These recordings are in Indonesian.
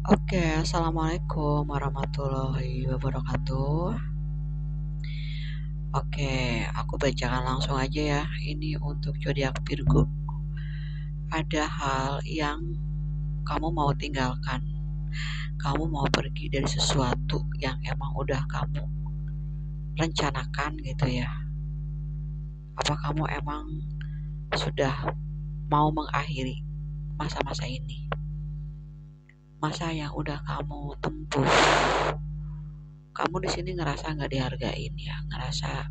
Oke, assalamualaikum warahmatullahi wabarakatuh. Oke, aku bacakan langsung aja ya. Ini untuk zodiak Virgo. Ada hal yang kamu mau tinggalkan. Kamu mau pergi dari sesuatu yang emang udah kamu rencanakan gitu ya. Apa kamu emang sudah mau mengakhiri masa-masa ini? Masa yang udah kamu tempuh. Kamu di sini ngerasa nggak dihargain ya, ngerasa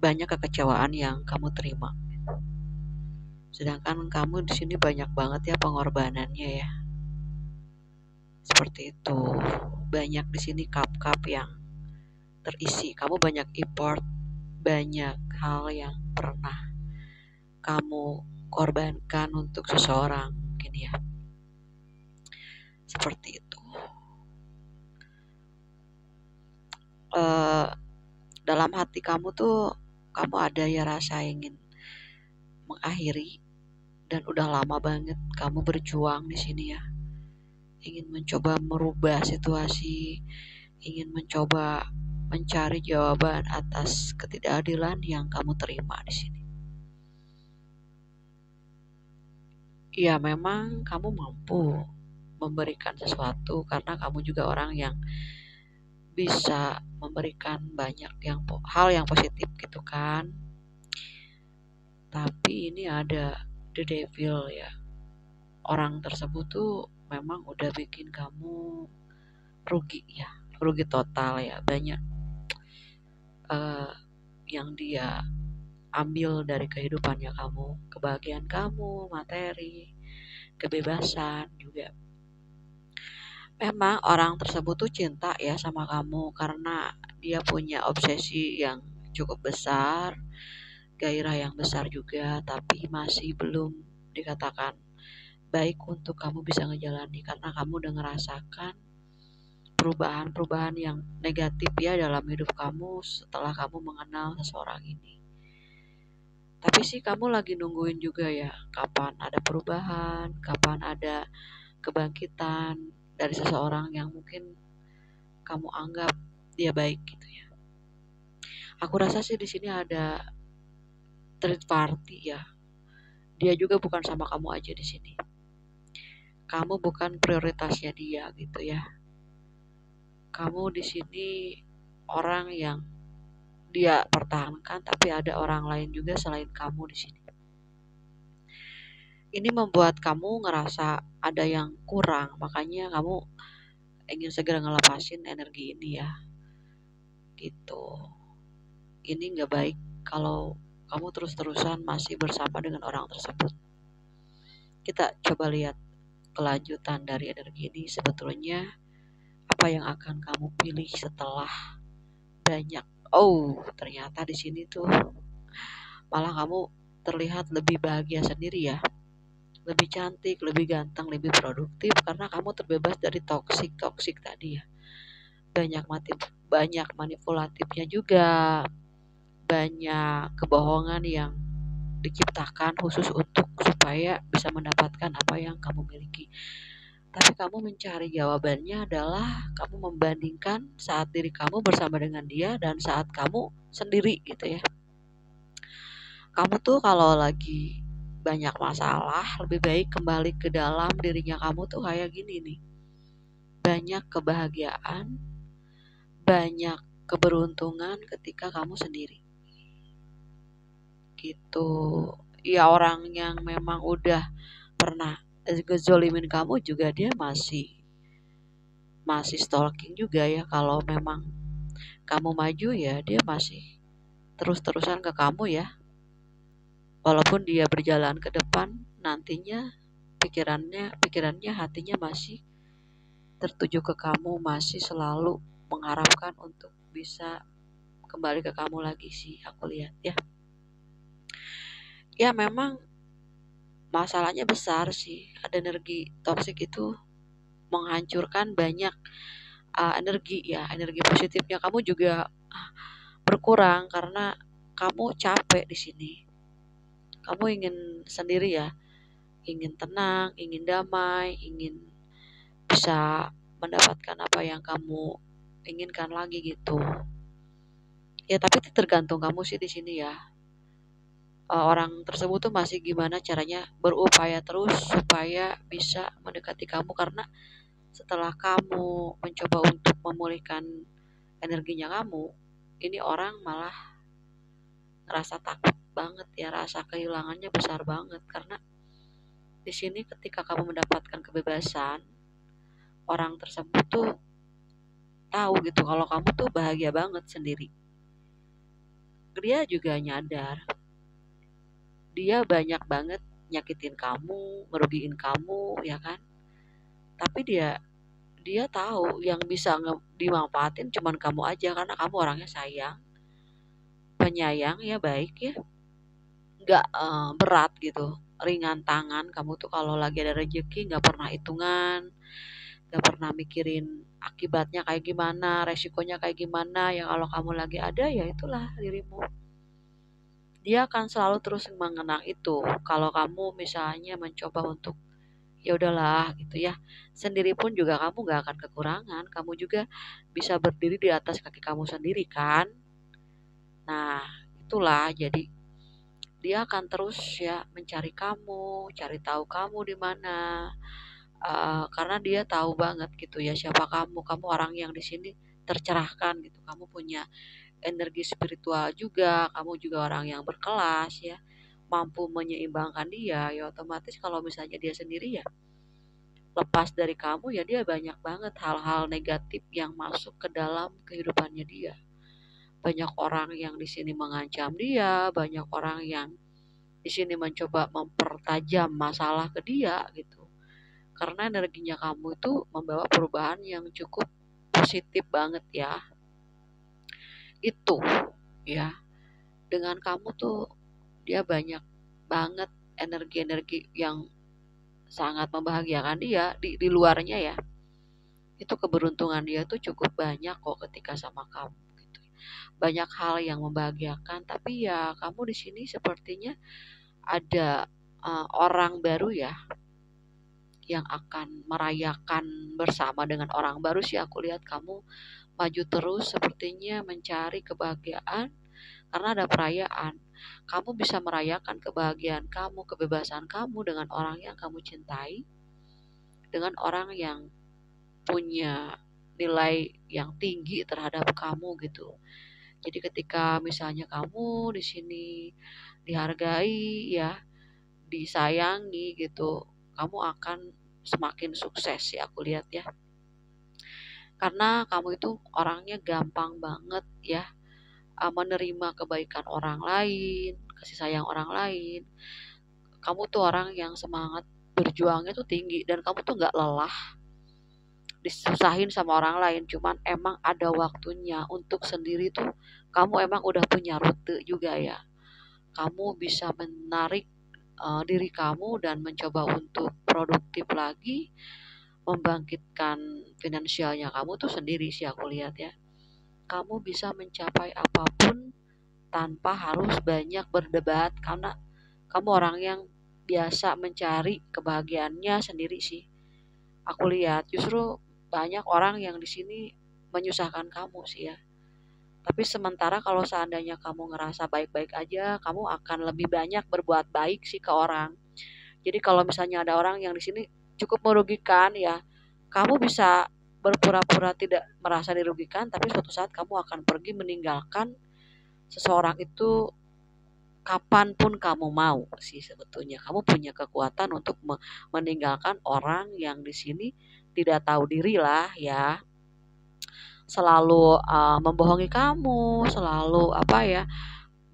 banyak kekecewaan yang kamu terima. Sedangkan kamu di sini banyak banget ya pengorbanannya ya. Seperti itu. Banyak di sini cup-cup yang terisi. Kamu banyak effort, banyak hal yang pernah kamu korbankan untuk seseorang mungkin ya. Seperti itu. Eh, dalam hati kamu tuh kamu ada ya rasa ingin mengakhiri dan udah lama banget kamu berjuang di sini ya. Ingin mencoba merubah situasi, ingin mencoba mencari jawaban atas ketidakadilan yang kamu terima di sini. Ya, memang kamu mampu memberikan sesuatu karena kamu juga orang yang bisa memberikan banyak hal yang positif gitu kan. Tapi ini ada the devil ya. Orang tersebut tuh memang udah bikin kamu rugi ya, rugi total ya. Banyak eh, yang dia ambil dari kehidupannya kamu, kebahagiaan kamu, materi, kebebasan juga. Memang orang tersebut tuh cinta ya sama kamu karena dia punya obsesi yang cukup besar, gairah yang besar juga, tapi masih belum dikatakan baik untuk kamu bisa ngejalani karena kamu udah ngerasakan perubahan-perubahan yang negatif ya dalam hidup kamu setelah kamu mengenal seseorang ini. Tapi sih kamu lagi nungguin juga ya, kapan ada perubahan, kapan ada kebangkitan dari seseorang yang mungkin kamu anggap dia baik gitu ya. Aku rasa sih di sini ada third party ya. Dia juga bukan sama kamu aja di sini. Kamu bukan prioritasnya dia gitu ya. Kamu di sini orang yang dia pertahankan, tapi ada orang lain juga selain kamu di sini. Ini membuat kamu ngerasa ada yang kurang, makanya kamu ingin segera ngelepasin energi ini ya. Gitu. Ini nggak baik kalau kamu terus-terusan masih bersama dengan orang tersebut. Kita coba lihat kelanjutan dari energi ini sebetulnya apa yang akan kamu pilih setelah banyak. Oh, ternyata di sini tuh malah kamu terlihat lebih bahagia sendiri ya. Lebih cantik, lebih ganteng, lebih produktif karena kamu terbebas dari toksik tadi ya. Banyak manipulatifnya juga, banyak kebohongan yang diciptakan khusus untuk supaya bisa mendapatkan apa yang kamu miliki. Tapi kamu mencari jawabannya adalah kamu membandingkan saat diri kamu bersama dengan dia dan saat kamu sendiri gitu ya. Kamu tuh kalau lagi banyak masalah lebih baik kembali ke dalam dirinya kamu tuh kayak gini nih. Banyak kebahagiaan, banyak keberuntungan ketika kamu sendiri. Gitu. Ya orang yang memang udah pernah ngezolimin kamu juga dia masih stalking juga ya. Kalau memang kamu maju ya dia masih terus-terusan ke kamu ya. Walaupun dia berjalan ke depan, nantinya pikirannya hatinya masih tertuju ke kamu, masih selalu mengharapkan untuk bisa kembali ke kamu lagi sih aku lihat ya. Ya memang masalahnya besar sih. Ada energi toksik itu menghancurkan banyak energi ya, energi positifnya kamu juga berkurang karena kamu capek di sini. Kamu ingin sendiri ya, ingin tenang, ingin damai, ingin bisa mendapatkan apa yang kamu inginkan lagi gitu. Ya tapi itu tergantung kamu sih di sini ya. Orang tersebut tuh masih gimana caranya berupaya terus supaya bisa mendekati kamu, karena setelah kamu mencoba untuk memulihkan energinya kamu, ini orang malah ngerasa takut banget ya, rasa kehilangannya besar banget. Karena di sini ketika kamu mendapatkan kebebasan, orang tersebut tuh tahu gitu kalau kamu tuh bahagia banget sendiri. Dia juga nyadar dia banyak banget nyakitin kamu, ngerugiin kamu, ya kan? Tapi dia dia tahu yang bisa dimanfaatin cuman kamu aja, karena kamu orangnya sayang, penyayang ya, baik ya, nggak berat gitu, ringan tangan. Kamu tuh kalau lagi ada rezeki nggak pernah hitungan, nggak pernah mikirin akibatnya kayak gimana, resikonya kayak gimana. Ya kalau kamu lagi ada ya itulah dirimu. Dia akan selalu terus mengenang itu. Kalau kamu misalnya mencoba untuk ya udahlah gitu ya, sendiri pun juga kamu gak akan kekurangan. Kamu juga bisa berdiri di atas kaki kamu sendiri kan. Nah itulah, jadi dia akan terus ya mencari kamu, cari tahu kamu di mana. Karena dia tahu banget gitu ya siapa kamu orang yang di sini tercerahkan gitu, kamu punya energi spiritual juga, kamu juga orang yang berkelas ya, mampu menyeimbangkan dia. Ya otomatis kalau misalnya dia sendiri ya lepas dari kamu, ya dia banyak banget hal-hal negatif yang masuk ke dalam kehidupannya dia. Banyak orang yang di sini mengancam dia, banyak orang yang di sini mencoba mempertajam masalah ke dia gitu. Karena energinya kamu itu membawa perubahan yang cukup positif banget ya. Itu ya, dengan kamu tuh dia banyak banget energi-energi yang sangat membahagiakan dia di luarnya ya. Itu keberuntungan dia tuh cukup banyak kok ketika sama kamu gitu. Banyak hal yang membahagiakan, tapi ya kamu di sini sepertinya ada orang baru ya yang akan merayakan bersama dengan orang baru sih. Aku lihat kamu maju terus sepertinya mencari kebahagiaan karena ada perayaan. Kamu bisa merayakan kebahagiaan kamu, kebebasan kamu dengan orang yang kamu cintai, dengan orang yang punya nilai yang tinggi terhadap kamu gitu. Jadi ketika misalnya kamu di sini dihargai ya, disayangi gitu, kamu akan semakin sukses ya aku lihat ya. Karena kamu itu orangnya gampang banget ya menerima kebaikan orang lain, kasih sayang orang lain. Kamu tuh orang yang semangat berjuangnya tuh tinggi, dan kamu tuh nggak lelah disusahin sama orang lain. Cuman emang ada waktunya untuk sendiri tuh. Kamu emang udah punya rute juga ya. Kamu bisa menarik diri kamu dan mencoba untuk produktif lagi, membangkitkan finansialnya kamu tuh sendiri sih aku lihat ya. Kamu bisa mencapai apapun tanpa harus banyak berdebat, karena kamu orang yang biasa mencari kebahagiaannya sendiri sih. Aku lihat justru banyak orang yang di sini menyusahkan kamu sih ya. Tapi sementara kalau seandainya kamu ngerasa baik-baik aja, kamu akan lebih banyak berbuat baik sih ke orang. Jadi kalau misalnya ada orang yang di sini cukup merugikan ya, kamu bisa berpura-pura tidak merasa dirugikan, tapi suatu saat kamu akan pergi meninggalkan seseorang itu kapanpun kamu mau sih. Sebetulnya kamu punya kekuatan untuk meninggalkan orang yang di sini tidak tahu diri lah ya, selalu membohongi kamu, selalu apa ya,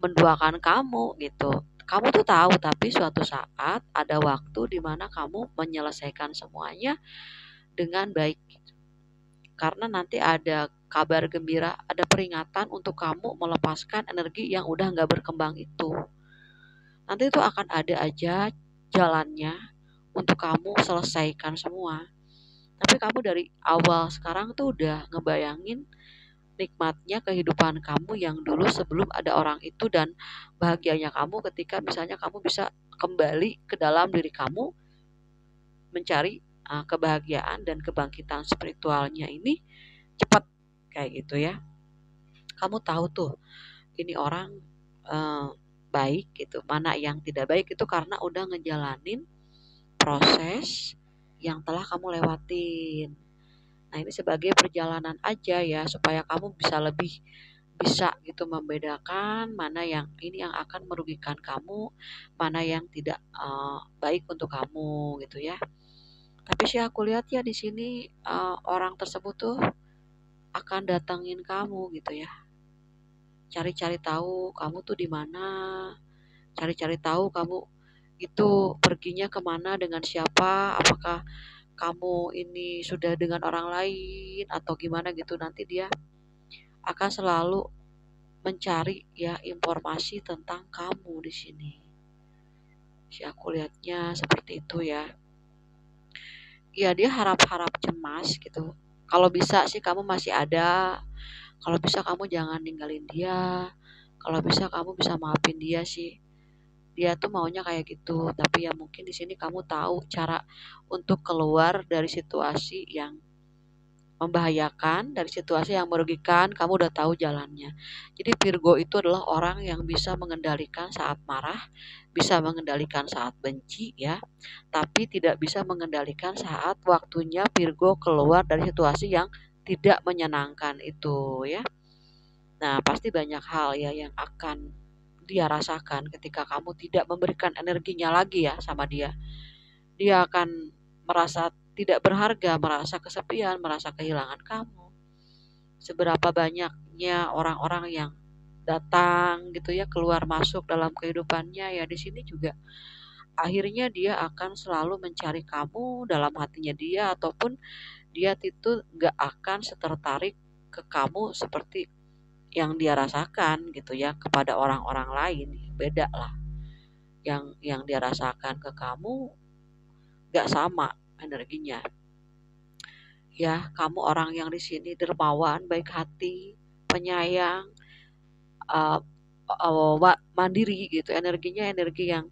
menduakan kamu gitu. Kamu tuh tahu, tapi suatu saat ada waktu di mana kamu menyelesaikan semuanya dengan baik gitu. Karena nanti ada kabar gembira, ada peringatan untuk kamu melepaskan energi yang udah nggak berkembang itu. Nanti itu akan ada aja jalannya untuk kamu selesaikan semua. Tapi kamu dari awal sekarang tuh udah ngebayangin nikmatnya kehidupan kamu yang dulu sebelum ada orang itu, dan bahagianya kamu ketika misalnya kamu bisa kembali ke dalam diri kamu, mencari kebahagiaan dan kebangkitan spiritualnya ini cepat kayak gitu ya. Kamu tahu tuh ini orang eh, baik gitu, mana yang tidak baik itu karena udah ngejalanin proses yang telah kamu lewatin. Nah, ini sebagai perjalanan aja ya supaya kamu bisa gitu membedakan mana yang ini yang akan merugikan kamu, mana yang tidak baik untuk kamu gitu ya. Tapi sih aku lihat ya di sini orang tersebut tuh akan datangin kamu gitu ya. Cari-cari tahu kamu tuh di mana, cari-cari tahu kamu itu perginya kemana dengan siapa, apakah kamu ini sudah dengan orang lain atau gimana gitu. Nanti dia akan selalu mencari ya informasi tentang kamu di sini. Si aku lihatnya seperti itu ya. Ya dia harap-harap cemas gitu. Kalau bisa sih kamu masih ada. Kalau bisa kamu jangan ninggalin dia. Kalau bisa kamu bisa maafin dia sih. Dia tuh maunya kayak gitu. Tapi ya mungkin di sini kamu tahu cara untuk keluar dari situasi yang membahayakan, dari situasi yang merugikan, kamu udah tahu jalannya. Jadi Virgo itu adalah orang yang bisa mengendalikan saat marah, bisa mengendalikan saat benci ya, tapi tidak bisa mengendalikan saat waktunya Virgo keluar dari situasi yang tidak menyenangkan itu ya. Nah, pasti banyak hal ya yang akan dia rasakan ketika kamu tidak memberikan energinya lagi ya sama dia. Dia akan merasa tidak berharga, merasa kesepian, merasa kehilangan kamu. Seberapa banyaknya orang-orang yang datang gitu ya, keluar masuk dalam kehidupannya ya, di sini juga akhirnya dia akan selalu mencari kamu dalam hatinya dia, ataupun dia itu gak akan setertarik ke kamu seperti yang dia rasakan gitu ya kepada orang-orang lain. Beda lah, yang dia rasakan ke kamu gak sama energinya ya. Kamu orang yang di sini dermawan, baik hati, penyayang, uh, mandiri gitu. Energinya energi yang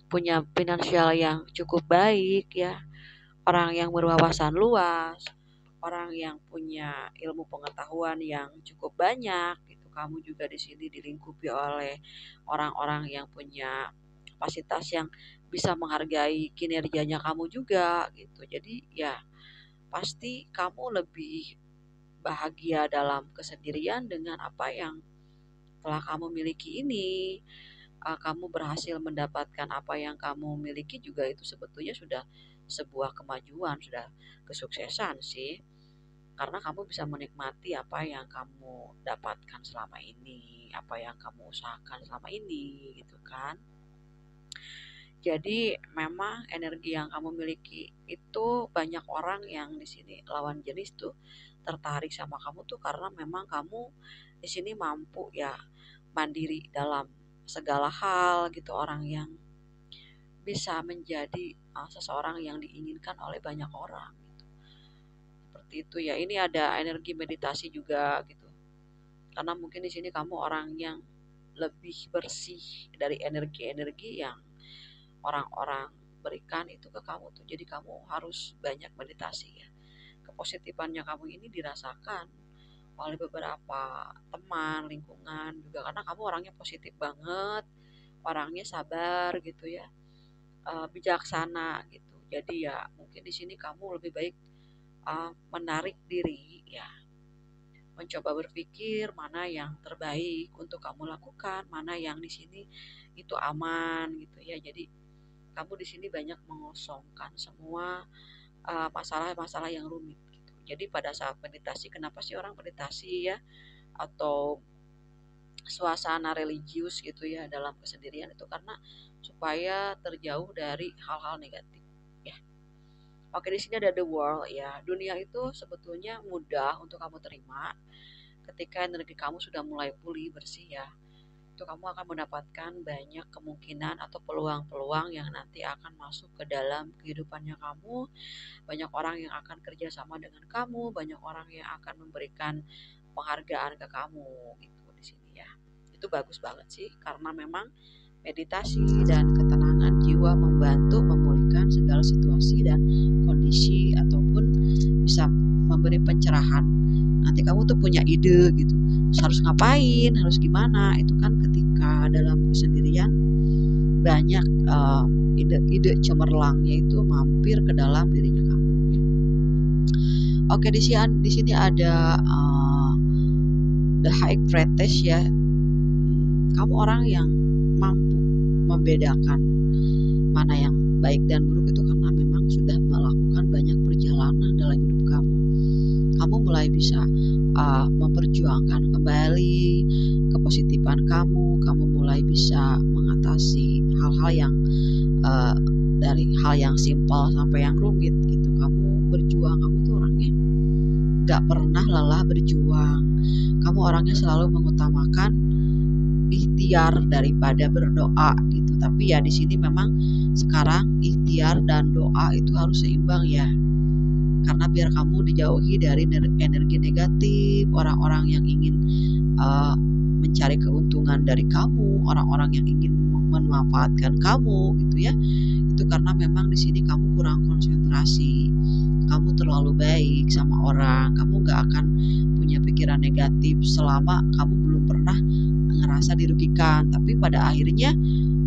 punya finansial yang cukup baik ya, orang yang berwawasan luas, orang yang punya ilmu pengetahuan yang cukup banyak gitu. Kamu juga di sini dilingkupi oleh orang-orang yang punya kapasitas yang bisa menghargai kinerjanya kamu juga gitu. Jadi ya pasti kamu lebih bahagia dalam kesendirian dengan apa yang telah kamu miliki ini. Kamu berhasil mendapatkan apa yang kamu miliki juga itu sebetulnya sudah sebuah kemajuan, sudah kesuksesan sih. Karena kamu bisa menikmati apa yang kamu dapatkan selama ini, apa yang kamu usahakan selama ini gitu kan. Jadi memang energi yang kamu miliki itu banyak orang yang di sini lawan jenis tuh tertarik sama kamu tuh karena memang kamu di sini mampu ya mandiri dalam segala hal gitu, orang yang bisa menjadi seseorang yang diinginkan oleh banyak orang gitu. Seperti itu ya. Ini ada energi meditasi juga gitu. Karena mungkin di sini kamu orang yang lebih bersih dari energi-energi yang orang-orang berikan itu ke kamu tuh. Jadi kamu harus banyak meditasi ya. Kepositifannya kamu ini dirasakan oleh beberapa teman, lingkungan juga, karena kamu orangnya positif banget, orangnya sabar gitu ya, bijaksana gitu. Jadi ya mungkin di sini kamu lebih baik menarik diri ya, mencoba berpikir mana yang terbaik untuk kamu lakukan, mana yang di sini itu aman gitu ya. Jadi kamu di sini banyak mengosongkan semua masalah-masalah yang rumit gitu. Jadi pada saat meditasi, kenapa sih orang meditasi ya atau suasana religius gitu ya dalam kesendirian itu karena supaya terjauh dari hal-hal negatif ya. Oke, di sini ada the world ya. Dunia itu sebetulnya mudah untuk kamu terima ketika energi kamu sudah mulai pulih bersih ya. Itu kamu akan mendapatkan banyak kemungkinan atau peluang-peluang yang nanti akan masuk ke dalam kehidupannya kamu. Banyak orang yang akan kerja sama dengan kamu, banyak orang yang akan memberikan penghargaan ke kamu gitu di sini ya. Itu bagus banget sih karena memang meditasi dan ketenangan jiwa membantu memulihkan segala situasi dan kondisi definisi ataupun bisa memberi pencerahan. Nanti kamu tuh punya ide gitu, harus ngapain, harus gimana. Itu kan ketika dalam kesendirian banyak ide-ide cemerlangnya itu mampir ke dalam dirinya kamu. Oke, di sini ada the high priestess ya. Kamu orang yang mampu membedakan mana yang baik dan buruk itu karena memang sudah melakukan banyak perjalanan dalam hidup kamu. Kamu mulai bisa memperjuangkan kembali kepositifan kamu. Kamu mulai bisa mengatasi hal-hal yang dari hal yang simpel sampai yang rumit gitu. Kamu berjuang, kamu tuh orangnya gak pernah lelah berjuang. Kamu orangnya selalu mengutamakan ikhtiar daripada berdoa gitu. Tapi ya di sini memang sekarang ikhtiar dan doa itu harus seimbang ya. Karena biar kamu dijauhi dari energi negatif, orang-orang yang ingin mencari keuntungan dari kamu, orang-orang yang ingin memanfaatkan kamu gitu ya. Itu karena memang di sini kamu kurang konsentrasi. Kamu terlalu baik sama orang, kamu gak akan punya pikiran negatif selama kamu belum pernah ngerasa dirugikan. Tapi pada akhirnya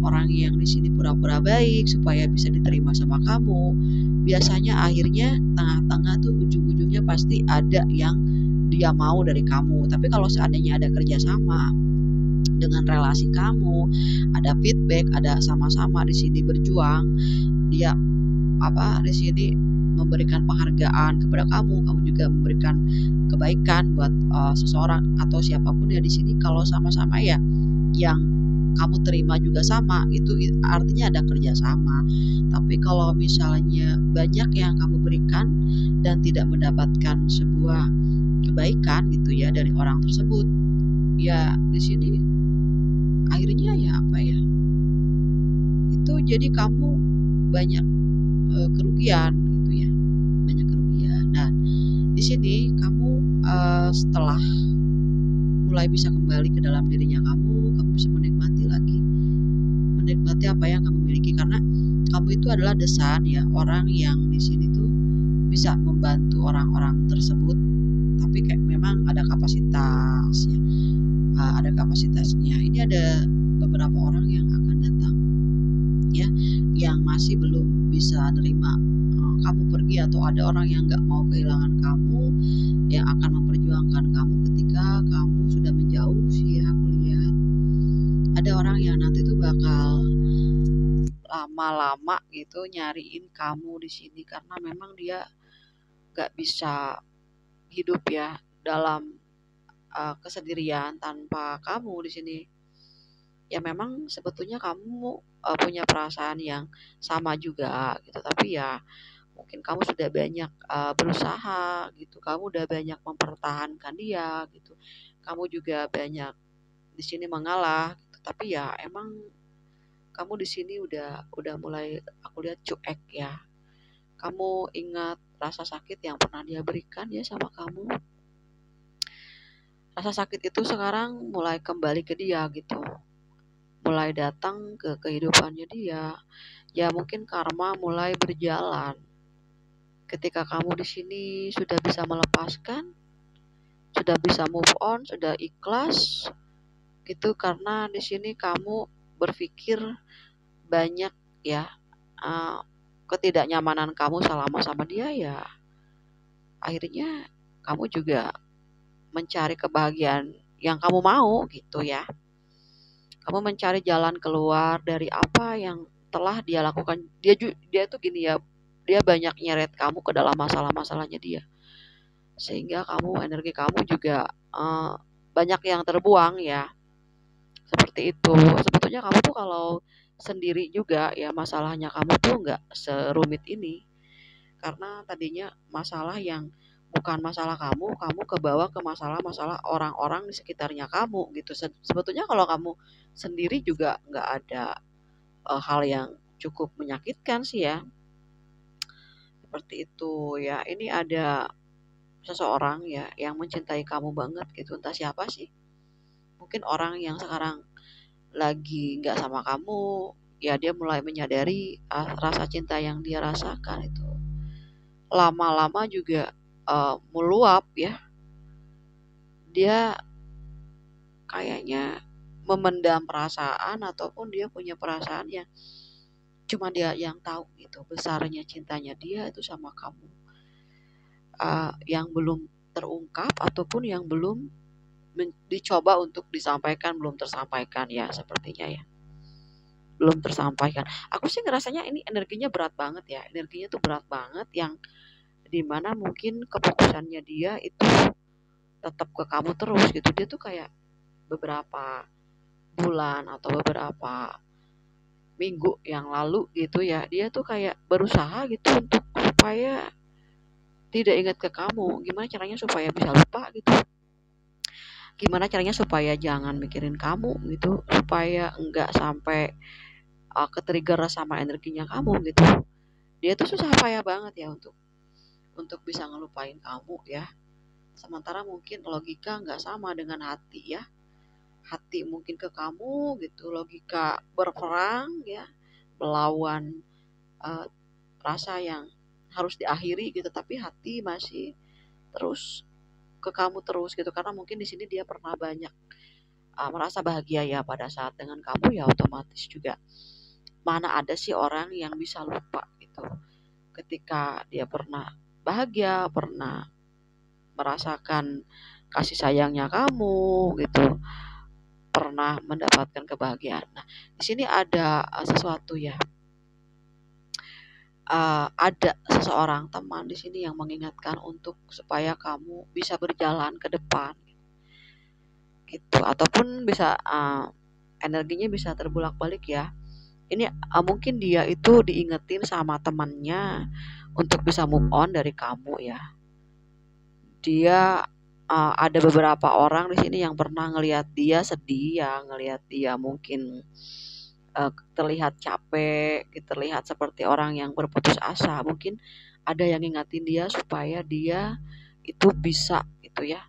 orang yang di sini pura-pura baik supaya bisa diterima sama kamu, biasanya akhirnya tengah-tengah tuh ujung-ujungnya pasti ada yang dia mau dari kamu. Tapi kalau seandainya ada kerjasama dengan relasi kamu, ada feedback, ada sama-sama di sini berjuang, dia di sini memberikan penghargaan kepada kamu juga memberikan kebaikan buat seseorang atau siapapun ya di sini. Kalau sama-sama ya yang kamu terima juga sama, itu artinya ada kerjasama. Tapi kalau misalnya banyak yang kamu berikan dan tidak mendapatkan sebuah kebaikan gitu ya dari orang tersebut, ya di sini akhirnya ya itu jadi kamu banyak kerugian gitu ya, banyak kerugian. Nah di sini kamu setelah mulai bisa kembali ke dalam dirinya kamu bisa menikmati apa yang kamu miliki, karena kamu itu adalah desan ya, orang yang di sini tuh bisa membantu orang-orang tersebut. Tapi kayak memang ada kapasitas ya, ada kapasitasnya. Ini ada beberapa orang yang akan datang ya, yang masih belum bisa nerima kamu pergi, atau ada orang yang gak mau kehilangan kamu, yang akan memperjuangkan kamu ketika kamu sudah menjauh sih ya. Aku lihat ada orang yang nanti tuh bakal lama-lama gitu nyariin kamu di sini, karena memang dia gak bisa hidup ya dalam kesendirian tanpa kamu di sini. Ya memang sebetulnya kamu punya perasaan yang sama juga gitu, tapi ya mungkin kamu sudah banyak berusaha gitu, kamu udah banyak mempertahankan dia gitu, kamu juga banyak di sini mengalah gitu. Tapi ya emang kamu di sini udah mulai aku lihat cuek ya. Kamu ingat rasa sakit yang pernah dia berikan ya sama kamu. Rasa sakit itu sekarang mulai kembali ke dia gitu, mulai datang ke kehidupannya dia. Ya mungkin karma mulai berjalan ketika kamu di sini sudah bisa melepaskan, sudah bisa move on, sudah ikhlas gitu. Karena di sini kamu berpikir banyak ya, ketidaknyamanan kamu selama sama dia ya, akhirnya kamu juga mencari kebahagiaan yang kamu mau gitu ya. Kamu mencari jalan keluar dari apa yang telah dia lakukan. Dia tuh gini ya, dia banyak nyeret kamu ke dalam masalah-masalahnya dia, sehingga energi kamu juga banyak yang terbuang ya, seperti itu. Sebetulnya kamu tuh kalau sendiri juga ya, masalahnya kamu tuh nggak serumit ini, karena tadinya masalah yang bukan masalah kamu kebawa ke masalah-masalah orang-orang di sekitarnya kamu gitu. Sebetulnya kalau kamu sendiri juga nggak ada hal yang cukup menyakitkan sih ya, seperti itu ya. Ini ada seseorang ya yang mencintai kamu banget gitu, entah siapa sih. Mungkin orang yang sekarang lagi nggak sama kamu ya, dia mulai menyadari rasa cinta yang dia rasakan itu lama-lama juga meluap ya. Dia kayaknya memendam perasaan, ataupun dia punya perasaan yang cuma dia yang tahu gitu, besarnya cintanya dia itu sama kamu, yang belum terungkap ataupun yang belum dicoba untuk disampaikan, belum tersampaikan ya, sepertinya ya, belum tersampaikan. Aku sih ngerasanya ini energinya berat banget ya, energinya tuh berat banget, yang dimana mungkin kefokusannya dia itu tetap ke kamu terus gitu. Dia tuh kayak beberapa bulan atau beberapa minggu yang lalu gitu ya, dia tuh kayak berusaha gitu untuk supaya tidak ingat ke kamu. Gimana caranya supaya bisa lupa gitu, gimana caranya supaya jangan mikirin kamu gitu, supaya enggak sampai ke-trigger sama energinya kamu gitu. Dia tuh susah payah banget ya untuk bisa ngelupain kamu ya. Sementara mungkin logika nggak sama dengan hati ya. Hati mungkin ke kamu gitu, logika berperang ya, melawan uh, rasa yang harus diakhiri gitu, tapi hati masih terus ke kamu terus gitu, karena mungkin di sini dia pernah banyak merasa bahagia ya pada saat dengan kamu ya. Otomatis juga mana ada sih orang yang bisa lupa gitu ketika dia pernah bahagia, pernah merasakan kasih sayangnya kamu gitu, pernah mendapatkan kebahagiaan. Nah, di sini ada sesuatu ya, ada seseorang teman di sini yang mengingatkan untuk supaya kamu bisa berjalan ke depan gitu, ataupun bisa energinya bisa terbulak-balik ya. Ini mungkin dia itu diingetin sama temannya untuk bisa move on dari kamu ya. Dia ada beberapa orang di sini yang pernah ngelihat dia sedih ya, ngelihat dia mungkin terlihat capek, terlihat seperti orang yang berputus asa. Mungkin ada yang ngingatin dia supaya dia itu bisa gitu ya,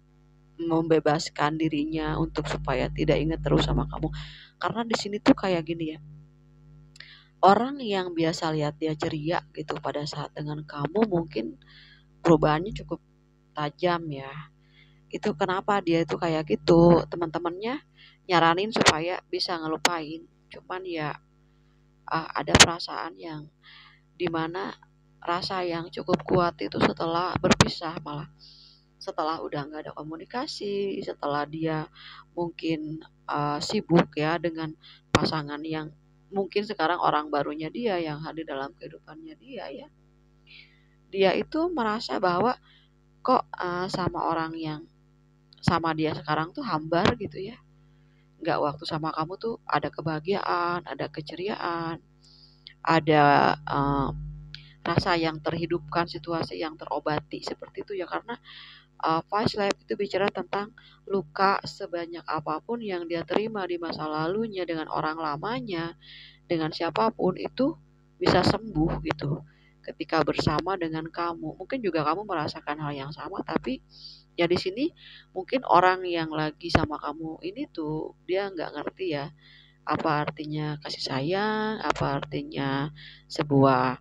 membebaskan dirinya untuk supaya tidak ingat terus sama kamu. Karena di sini tuh kayak gini ya, orang yang biasa lihat dia ceria gitu pada saat dengan kamu, mungkin perubahannya cukup tajam ya. Itu kenapa dia itu kayak gitu. Teman-temannya nyaranin supaya bisa ngelupain. Cuman ya ada perasaan yang dimana rasa yang cukup kuat itu setelah berpisah, malah setelah udah nggak ada komunikasi, setelah dia mungkin sibuk ya dengan pasangan yang mungkin sekarang orang barunya dia yang hadir dalam kehidupannya dia ya. Dia itu merasa bahwa kok sama orang yang sama dia sekarang tuh hambar gitu ya. Nggak, waktu sama kamu tuh ada kebahagiaan, ada keceriaan, ada rasa yang terhidupkan, situasi yang terobati seperti itu ya. Karena Past Life itu bicara tentang luka sebanyak apapun yang dia terima di masa lalunya dengan orang lamanya, dengan siapapun itu bisa sembuh gitu ketika bersama dengan kamu. Mungkin juga kamu merasakan hal yang sama, tapi ya di sini mungkin orang yang lagi sama kamu ini tuh dia nggak ngerti ya apa artinya kasih sayang, apa artinya sebuah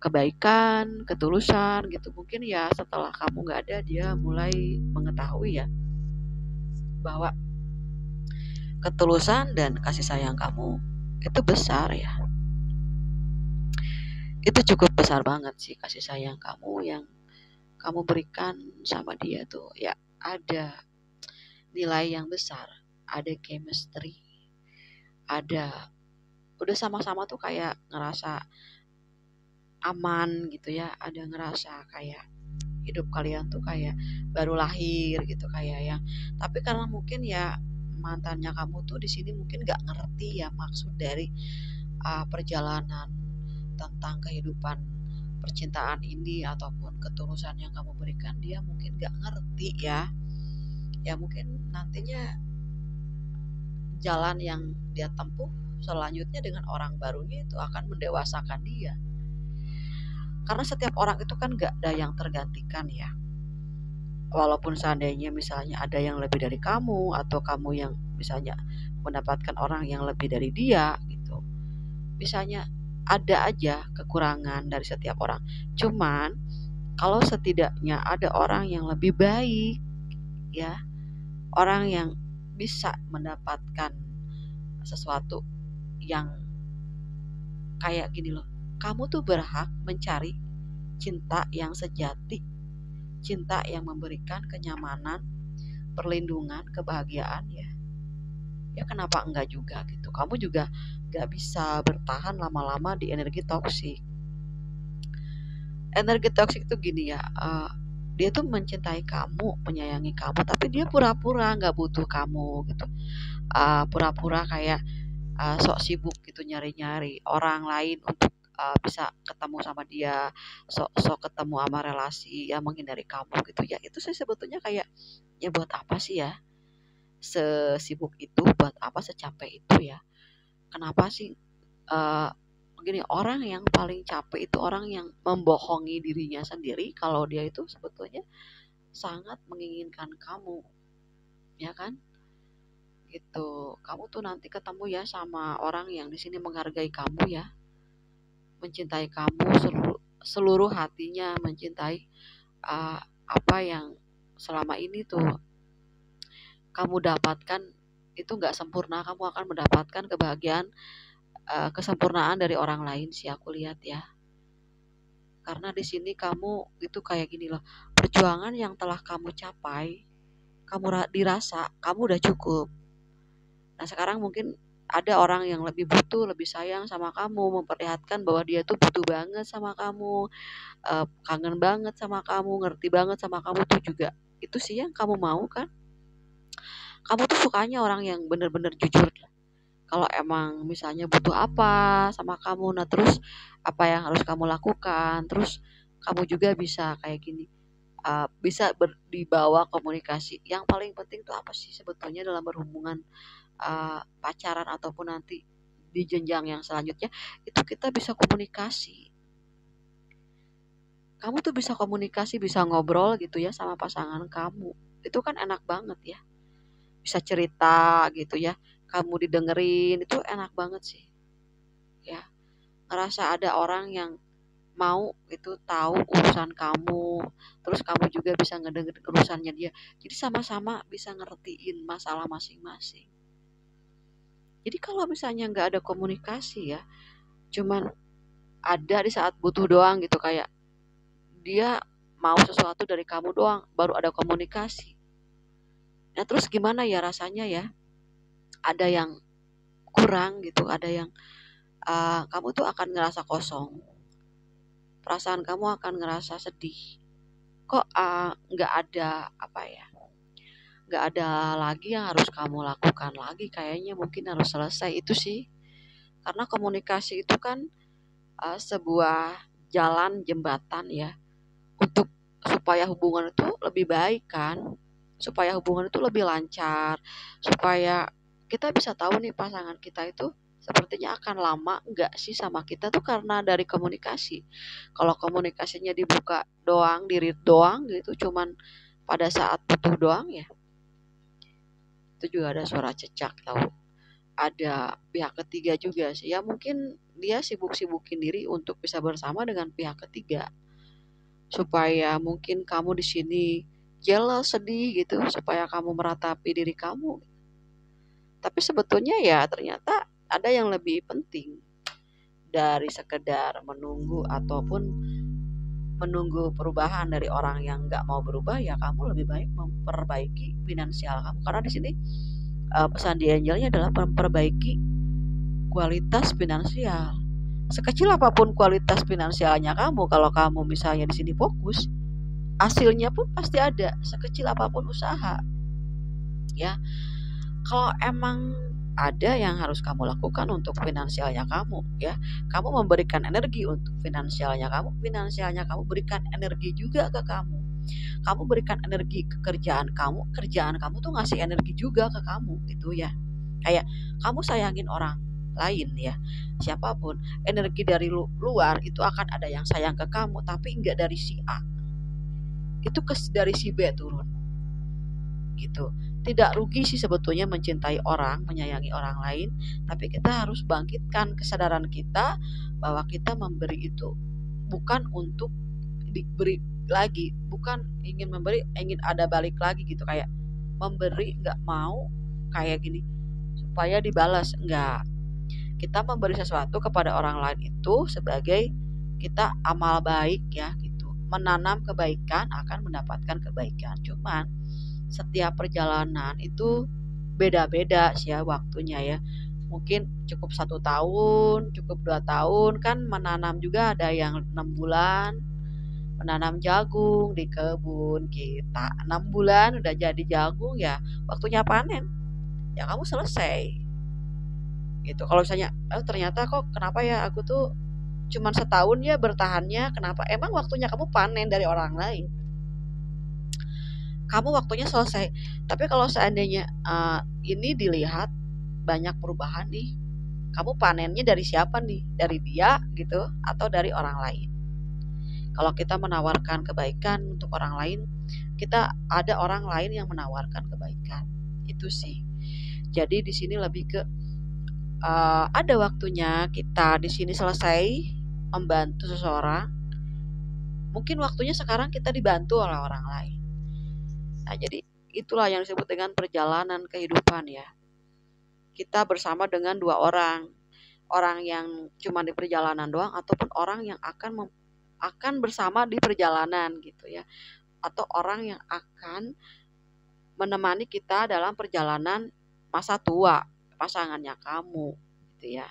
kebaikan, ketulusan gitu. Mungkin ya setelah kamu nggak ada, dia mulai mengetahui ya bahwa ketulusan dan kasih sayang kamu itu besar ya. Itu cukup besar banget sih kasih sayang kamu yang kamu berikan sama dia tuh ya. Ada nilai yang besar, ada chemistry, ada udah sama-sama tuh kayak ngerasa aman gitu ya, ada ngerasa kayak hidup kalian tuh kayak baru lahir gitu kayak ya. Tapi karena mungkin ya mantannya kamu tuh di sini mungkin nggak ngerti ya maksud dari perjalanan tentang kehidupan percintaan ini ataupun ketulusan yang kamu berikan, dia mungkin nggak ngerti ya. Ya mungkin nantinya jalan yang dia tempuh selanjutnya dengan orang barunya itu akan mendewasakan dia. Karena setiap orang itu kan gak ada yang tergantikan ya. Walaupun seandainya misalnya ada yang lebih dari kamu, atau kamu yang misalnya mendapatkan orang yang lebih dari dia gitu. Misalnya ada aja kekurangan dari setiap orang. Cuman kalau setidaknya ada orang yang lebih baik, ya, orang yang bisa mendapatkan sesuatu yang kayak gini loh. Kamu tuh berhak mencari cinta yang sejati, cinta yang memberikan kenyamanan, perlindungan, kebahagiaan, ya. Ya kenapa enggak juga gitu. Kamu juga gak bisa bertahan lama-lama di energi toksik. Energi toksik itu gini ya, dia tuh mencintai kamu, menyayangi kamu, tapi dia pura-pura nggak butuh kamu gitu. Pura-pura kayak sok sibuk gitu nyari-nyari orang lain untuk bisa ketemu sama dia, sok ketemu sama relasi, ya menghindari kamu gitu ya. Itu saya sebetulnya kayak, ya buat apa sih ya sesibuk itu, buat apa secapek itu ya. Kenapa sih begini, orang yang paling capek itu orang yang membohongi dirinya sendiri kalau dia itu sebetulnya sangat menginginkan kamu, ya kan? Gitu. Kamu tuh nanti ketemu ya sama orang yang di sini menghargai kamu ya, mencintai kamu seluruh hatinya, mencintai apa yang selama ini tuh kamu dapatkan itu nggak sempurna. Kamu akan mendapatkan kebahagiaan, kesempurnaan dari orang lain sih aku lihat ya. Karena di sini kamu itu kayak gini loh, perjuangan yang telah kamu capai, kamu dirasa kamu udah cukup. Nah sekarang mungkin ada orang yang lebih butuh, lebih sayang sama kamu, memperlihatkan bahwa dia tuh butuh banget sama kamu, kangen banget sama kamu, ngerti banget sama kamu tuh juga. Itu sih yang kamu mau kan? Kamu tuh sukanya orang yang bener-bener jujur. Kalau emang misalnya butuh apa sama kamu, nah terus apa yang harus kamu lakukan, terus kamu juga bisa kayak gini, bisa dibawa komunikasi. Yang paling penting tuh apa sih sebetulnya dalam berhubungan pacaran ataupun nanti di jenjang yang selanjutnya, itu kita bisa komunikasi. Kamu tuh bisa komunikasi, bisa ngobrol gitu ya sama pasangan kamu. Itu kan enak banget ya. Bisa cerita gitu ya. Kamu didengerin, itu enak banget sih. Ya, ngerasa ada orang yang mau itu tahu urusan kamu, terus kamu juga bisa ngedengerin urusannya dia. Jadi sama-sama bisa ngertiin masalah masing-masing. Jadi kalau misalnya nggak ada komunikasi ya, cuman ada di saat butuh doang gitu, kayak dia mau sesuatu dari kamu doang, baru ada komunikasi. Nah terus gimana ya rasanya ya? Ada yang kurang gitu, ada yang kamu tuh akan ngerasa kosong. Perasaan kamu akan ngerasa sedih. Kok nggak ada apa ya? Nggak ada lagi yang harus kamu lakukan lagi. Kayaknya mungkin harus selesai itu sih. Karena komunikasi itu kan sebuah jalan jembatan ya, untuk supaya hubungan itu lebih baik kan, supaya hubungan itu lebih lancar, supaya kita bisa tahu nih pasangan kita itu sepertinya akan lama enggak sih sama kita tuh karena dari komunikasi. Kalau komunikasinya dibuka doang, diri doang gitu, cuman pada saat butuh doang ya, itu juga ada suara cecak tahu. Ada pihak ketiga juga sih. Ya mungkin dia sibuk-sibukin diri untuk bisa bersama dengan pihak ketiga. Supaya mungkin kamu di sini jealous, sedih gitu, supaya kamu meratapi diri kamu. Tapi sebetulnya ya ternyata ada yang lebih penting dari sekedar menunggu ataupun menunggu perubahan dari orang yang nggak mau berubah. Ya kamu lebih baik memperbaiki finansial kamu, karena di sini pesan di Angelnya adalah memperbaiki kualitas finansial. Sekecil apapun kualitas finansialnya kamu, kalau kamu misalnya di sini fokus, hasilnya pun pasti ada, sekecil apapun usaha. Ya, kalau emang ada yang harus kamu lakukan untuk finansialnya kamu, ya, kamu memberikan energi untuk finansialnya kamu berikan energi juga ke kamu. Kamu berikan energi ke kerjaan kamu tuh ngasih energi juga ke kamu gitu ya. Kayak kamu sayangin orang lain ya, siapapun, energi dari luar itu akan ada yang sayang ke kamu, tapi enggak dari si A, itu dari si B turun gitu. Tidak rugi sih sebetulnya mencintai orang, menyayangi orang lain, tapi kita harus bangkitkan kesadaran kita bahwa kita memberi itu bukan untuk diberi lagi, bukan ingin memberi, ingin ada balik lagi gitu, kayak memberi nggak mau kayak gini supaya dibalas, enggak. Kita memberi sesuatu kepada orang lain itu sebagai kita amal baik ya gitu. Menanam kebaikan akan mendapatkan kebaikan. Cuman setiap perjalanan itu beda-beda sih ya waktunya ya. Mungkin cukup 1 tahun, cukup 2 tahun, kan menanam juga ada yang 6 bulan. Menanam jagung di kebun kita 6 bulan udah jadi jagung, ya waktunya panen ya kamu selesai gitu. Kalau misalnya ternyata kok kenapa ya aku tuh cuman setahun ya bertahannya, kenapa? Emang waktunya kamu panen dari orang lain, kamu waktunya selesai. Tapi kalau seandainya ini dilihat banyak perubahan nih, kamu panennya dari siapa nih? Dari dia gitu atau dari orang lain? Kalau kita menawarkan kebaikan untuk orang lain, kita ada orang lain yang menawarkan kebaikan. Itu sih. Jadi di sini lebih ke ada waktunya kita di sini selesai membantu seseorang. Mungkin waktunya sekarang kita dibantu oleh orang lain. Nah, jadi itulah yang disebut dengan perjalanan kehidupan ya. Kita bersama dengan dua orang. Orang yang cuma di perjalanan doang ataupun orang yang akan bersama di perjalanan gitu ya. Atau orang yang akan menemani kita dalam perjalanan masa tua, pasangannya kamu gitu ya.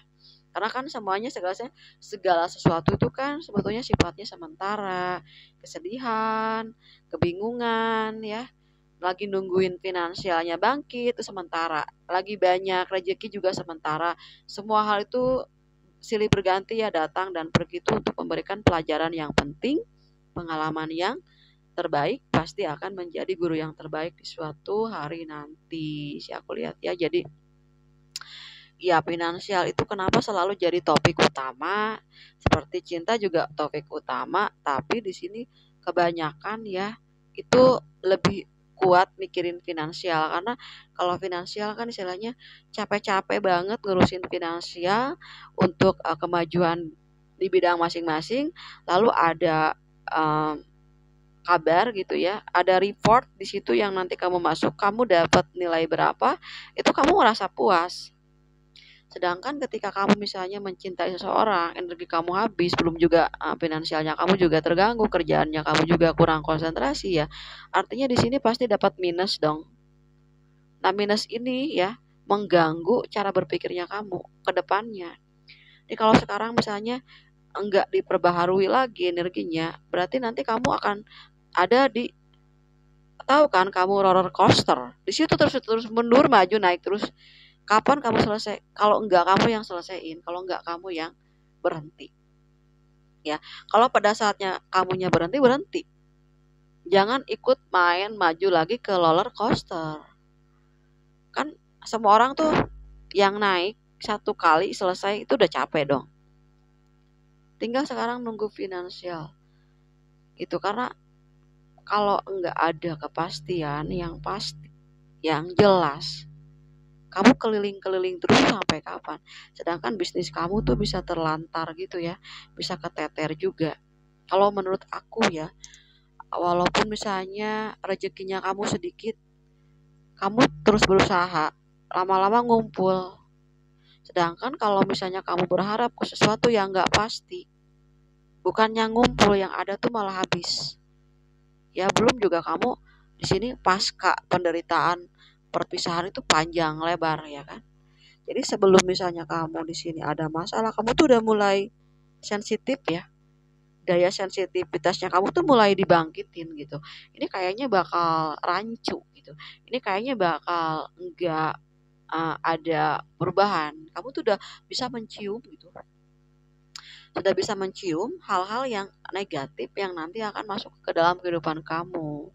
Karena kan semuanya segala sesuatu itu kan sebetulnya sifatnya sementara. Kesedihan, kebingungan ya, lagi nungguin finansialnya bangkit itu sementara, lagi banyak rezeki juga sementara. Semua hal itu silih berganti ya, datang dan pergi itu untuk memberikan pelajaran yang penting, pengalaman yang terbaik, pasti akan menjadi guru yang terbaik di suatu hari nanti sih aku lihat ya. Jadi ya finansial itu kenapa selalu jadi topik utama, seperti cinta juga topik utama, tapi di sini kebanyakan ya itu lebih kuat mikirin finansial. Karena kalau finansial kan istilahnya capek-capek banget ngurusin finansial untuk kemajuan di bidang masing-masing. Lalu ada um, kabar gitu ya, ada report di situ yang nanti kamu masuk, kamu dapat nilai berapa, itu kamu merasa puas. Sedangkan ketika kamu misalnya mencintai seseorang, energi kamu habis, belum juga finansialnya kamu juga terganggu, kerjaannya kamu juga kurang konsentrasi ya. Artinya di sini pasti dapat minus dong. Nah, minus ini ya mengganggu cara berpikirnya kamu ke depannya. Jadi kalau sekarang misalnya enggak diperbaharui lagi energinya, berarti nanti kamu akan ada di, tahu kan kamu roller coaster. Di situ terus mundur, maju, naik terus. Kapan kamu selesai? Kalau enggak kamu yang selesaiin, kalau enggak kamu yang berhenti. Ya, kalau pada saatnya kamunya berhenti, berhenti. Jangan ikut main maju lagi ke roller coaster. Kan semua orang tuh yang naik satu kali selesai itu udah capek dong. Tinggal sekarang nunggu finansial. Itu karena kalau enggak ada kepastian yang pasti, yang jelas, kamu keliling-keliling terus sampai kapan? Sedangkan bisnis kamu tuh bisa terlantar gitu ya, bisa keteter juga. Kalau menurut aku ya, walaupun misalnya rezekinya kamu sedikit, kamu terus berusaha, lama-lama ngumpul. Sedangkan kalau misalnya kamu berharap ke sesuatu yang nggak pasti, bukannya ngumpul, yang ada tuh malah habis. Ya belum juga kamu di sini pasca penderitaan perpisahan itu panjang lebar ya kan. Jadi sebelum misalnya kamu di sini ada masalah, kamu tuh udah mulai sensitif ya. Daya sensitivitasnya kamu tuh mulai dibangkitin gitu. Ini kayaknya bakal rancu gitu. Ini kayaknya bakal enggak ada perubahan. Kamu tuh udah bisa mencium gitu. Sudah bisa mencium hal-hal yang negatif yang nanti akan masuk ke dalam kehidupan kamu.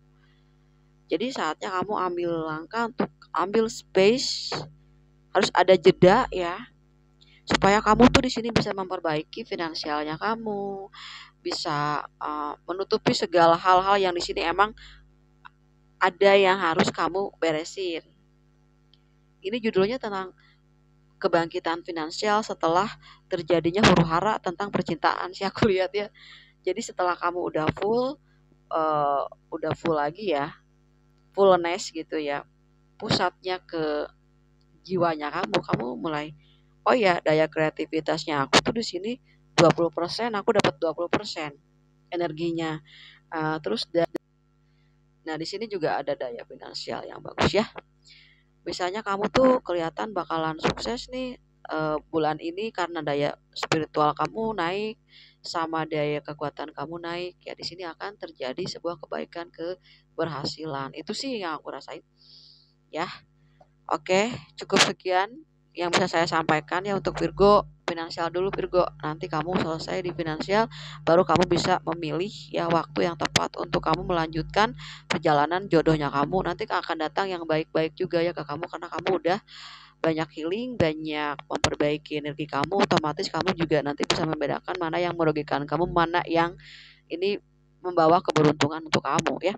Jadi saatnya kamu ambil langkah untuk ambil space, harus ada jeda ya, supaya kamu tuh di sini bisa memperbaiki finansialnya kamu, bisa menutupi segala hal-hal yang di sini emang ada yang harus kamu beresin. Ini judulnya tentang kebangkitan finansial setelah terjadinya huru-hara tentang percintaan sih aku lihat ya. Jadi setelah kamu udah full, udah full lagi ya, fullness gitu ya, pusatnya ke jiwanya kamu mulai, oh ya daya kreativitasnya aku tuh di sini 20%, aku dapat 20% energinya. Terus nah di sini juga ada daya finansial yang bagus ya. Misalnya kamu tuh kelihatan bakalan sukses nih bulan ini karena daya spiritual kamu naik sama daya kekuatan kamu naik. Ya di sini akan terjadi sebuah kebaikan keberhasilan. Itu sih yang aku rasain. Ya, oke, cukup sekian yang bisa saya sampaikan ya untuk Virgo. Finansial dulu Virgo. Nanti kamu selesai di finansial, baru kamu bisa memilih ya waktu yang tepat untuk kamu melanjutkan perjalanan jodohnya kamu. Nanti akan datang yang baik-baik juga ya ke kamu karena kamu udah banyak healing, banyak memperbaiki energi kamu, otomatis kamu juga nanti bisa membedakan mana yang merugikan kamu, mana yang ini membawa keberuntungan untuk kamu ya.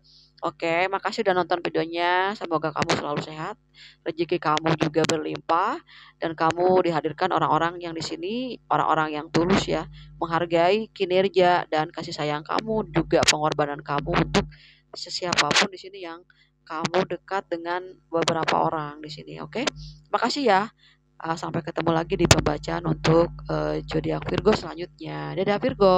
Oke, makasih udah nonton videonya. Semoga kamu selalu sehat, rezeki kamu juga berlimpah, dan kamu dihadirkan orang-orang yang di sini, orang-orang yang tulus ya, menghargai kinerja dan kasih sayang kamu, juga pengorbanan kamu untuk sesiapapun di sini yang kamu dekat dengan beberapa orang di sini. Oke, makasih ya. Sampai ketemu lagi di pembacaan untuk zodiak Virgo selanjutnya. Dadah Virgo.